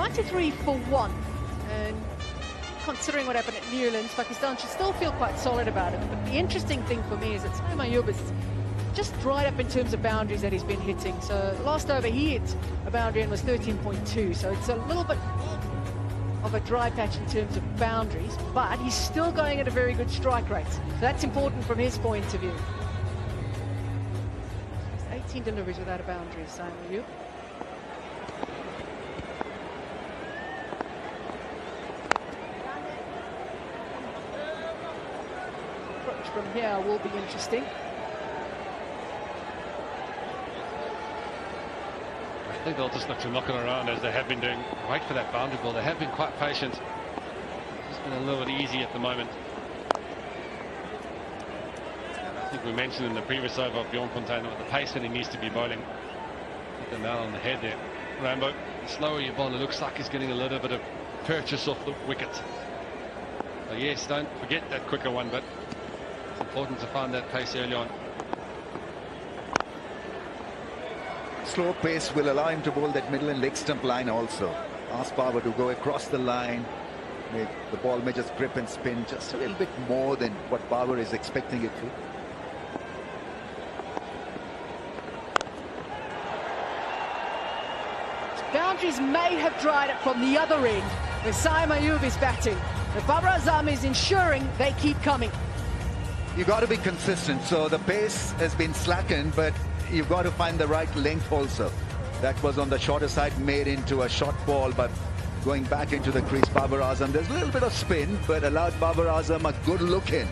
93 for 1. And considering what happened at Newlands, Pakistan should still feel quite solid about it. But the interesting thing for me is that Saim Ayub is just dried up in terms of boundaries that he's been hitting. So last over he hit a boundary and was 13.2. So it's a little bit of a dry patch in terms of boundaries, but he's still going at a very good strike rate. So that's important from his point of view. 18 deliveries without a boundary, Saim Ayub. Approach from here will be interesting. I think they'll just look to knock it around as they have been doing. Wait for that boundary ball. They have been quite patient. It's been a little bit easy at the moment. I think we mentioned in the previous over of Bjorn Fontaine with the pace that he needs to be bowling. Hit the nail on the head there. Rambo, the slower you bowl, it looks like he's getting a little bit of purchase off the wicket. So yes, don't forget that quicker one, but it's important to find that pace early on. Slow pace will allow him to bowl that middle and leg stump line also. Ask Babar to go across the line. The ball may just grip and spin just a little bit more than what Babar is expecting it to. Boundaries may have dried up from the other end where Saim Ayub is batting. But Babar Azam is ensuring they keep coming. You've got to be consistent. So the pace has been slackened, but you've got to find the right length also. That was on the shorter side, made into a short ball, but going back into the crease, Babar Azam. There's a little bit of spin, but allowed Babar Azam a good look in.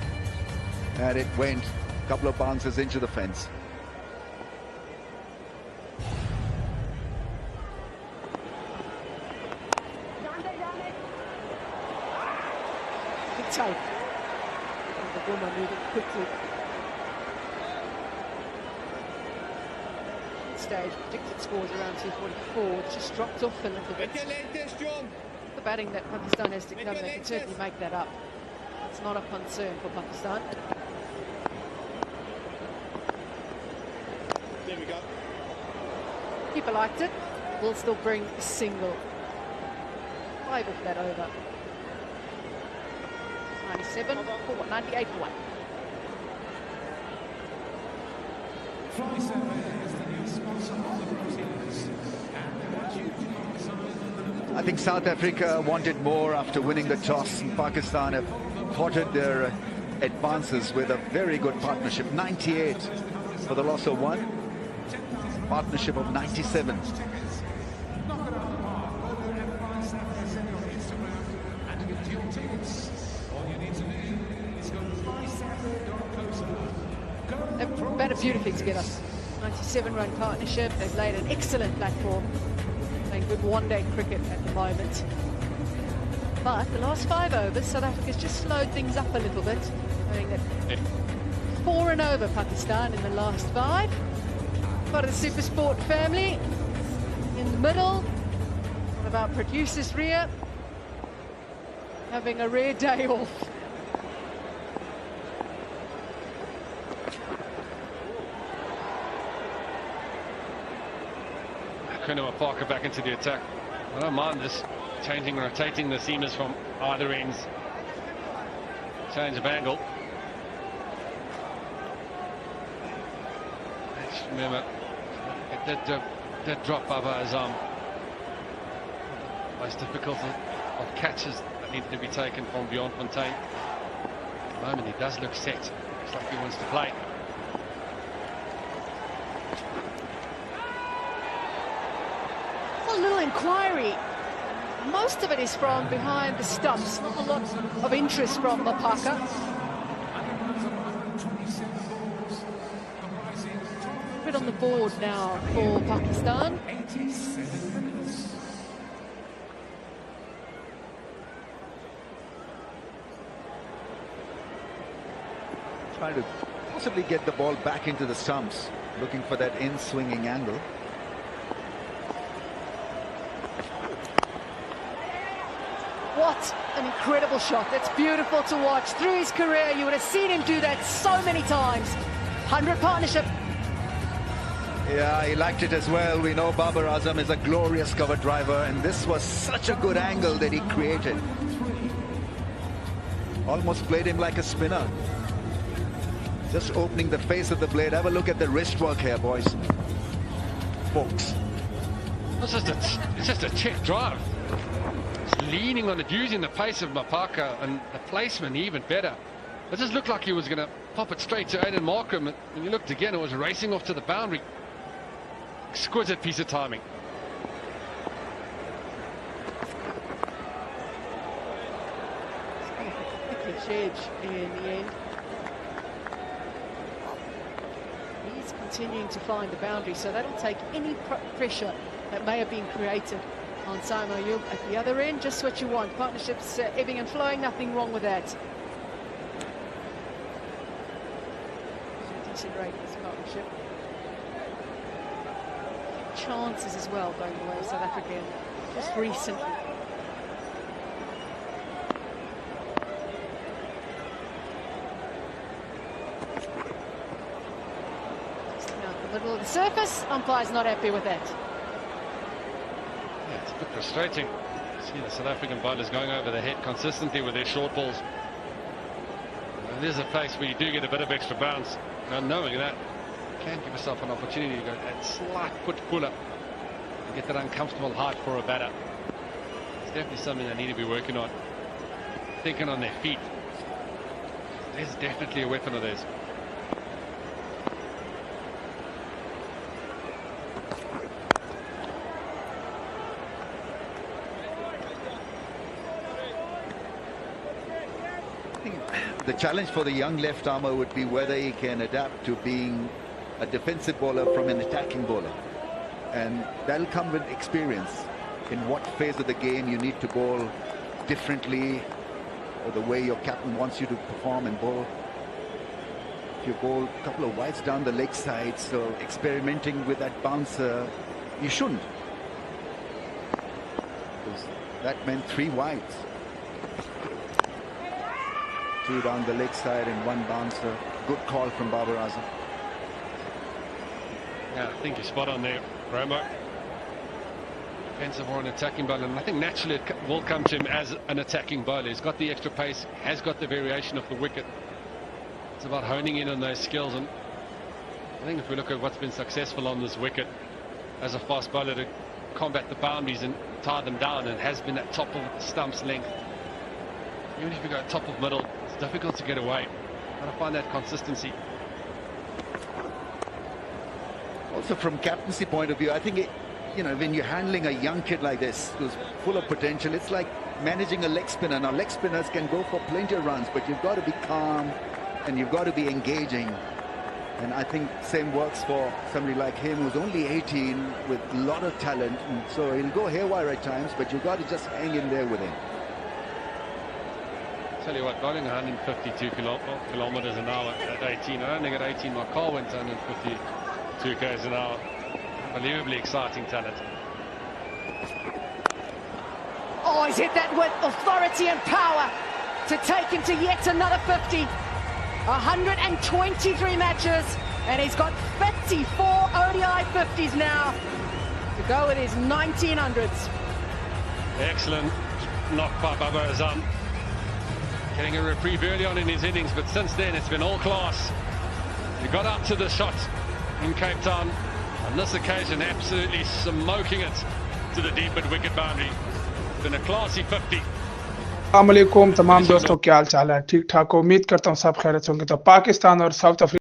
And it went a couple of bounces into the fence. Good take. The woman moving quickly. Stage predicted scores around 244. It's just dropped off a little bit. The batting that Pakistan has to come, they can certainly make that up. It's not a concern for Pakistan. There we go. Keeper liked it. Will still bring a single. 5 off that over. 97 for 1, 98 for 1. I think South Africa wanted more after winning the toss, and Pakistan have thwarted their advances with a very good partnership. 98 for the loss of 1, partnership of 97. They've batted beautifully together. 97-run partnership. They've laid an excellent platform. Playing good one-day cricket at the moment. But the last 5 overs, South Africa's just slowed things up a little bit. I think that 4 and over Pakistan in the last 5. Part of the Super Sport family. In the middle, one of our producers, Ria, having a rare day off. Kunua Parker back into the attack. I don't mind this changing, rotating the seamers from either ends. Change of angle. Just remember, that drop Babar Azam. Most difficult of catches that need to be taken from Bjorn Fontaine. At the moment he does look set. Looks like he wants to play. A little inquiry. Most of it is from behind the stumps. Not a lot of interest from the Parker. A bit on the board now for Pakistan. Trying to possibly get the ball back into the stumps, looking for that in-swinging angle. What an incredible shot. That's beautiful to watch. Through his career, you would have seen him do that so many times. 100 partnership. Yeah, he liked it as well. We know Babar Azam is a glorious cover driver, and this was such a good angle that he created. Almost played him like a spinner. Just opening the face of the blade. Have a look at the wrist work here, boys. Folks. It's just a check drive. It's leaning on it, using the pace of Mapaka, and the placement even better. It just looked like he was going to pop it straight to Aiden Markham, and when you looked again, it was racing off to the boundary. Exquisite piece of timing. Edge in the end. He's continuing to find the boundary, so that'll take any pressure that may have been created on Simon Ayub at the other end. Just what you want. Partnerships ebbing and flowing, nothing wrong with that. Decent rate, this partnership. Chances as well going the way of South Africa just recently. Middle of the surface, umpire's not happy with that. Yeah, it's a bit frustrating. See the South African bowlers going over the head consistently with their short balls. And there's a place where you do get a bit of extra bounce. And knowing that, you can give yourself an opportunity to go that slight foot puller and get that uncomfortable height for a batter. It's definitely something they need to be working on. Thinking on their feet. There's definitely a weapon of theirs. The challenge for the young left armer would be whether he can adapt to being a defensive bowler from an attacking bowler, and that'll come with experience in what phase of the game you need to bowl differently, or the way your captain wants you to perform and bowl. If you bowl a couple of wides down the leg side, so experimenting with that bouncer, you shouldn't, because that meant 3 wides. 2 down the leg side and 1 bouncer. Good call from Babar Azam. Yeah, I think you're spot on there, Rambo. Defensive or an attacking bowler, and I think naturally it will come to him as an attacking bowler. He's got the extra pace, has got the variation of the wicket. It's about honing in on those skills, and I think if we look at what's been successful on this wicket as a fast bowler to combat the boundaries and tie them down, and has been at top of the stump's length. Even if you go top of middle, it's difficult to get away. Got to find that consistency. Also from captaincy point of view, I think when you're handling a young kid like this who's full of potential, it's like managing a leg spinner. Now leg spinners can go for plenty of runs, but you've got to be calm and you've got to be engaging. And I think same works for somebody like him who's only 18 with a lot of talent, and so he'll go haywire at times, but you've got to just hang in there with him. Tell you what, bowling 152 kilometers an hour at 18. I don't think at 18 my car went 152 k's an hour. Unbelievably exciting talent. Oh, he's hit that with authority and power to take him to yet another 50. 123 matches, and he's got 54 ODI 50s now to go with his 1900s. Excellent knock by Babar Azam. Getting a reprieve early on in his innings, but since then it's been all class. He got up to the shot in Cape Town. On this occasion, absolutely smoking it to the deep mid-wicket boundary. It's been a classy 50. अस्सलाम वालेकुम तमाम दोस्तों, क्या हाल चाल है? ठीक ठाक, उम्मीद करता हूँ सब खैरियत होंगे। तो पाकिस्तान और साउथ अफ्रीका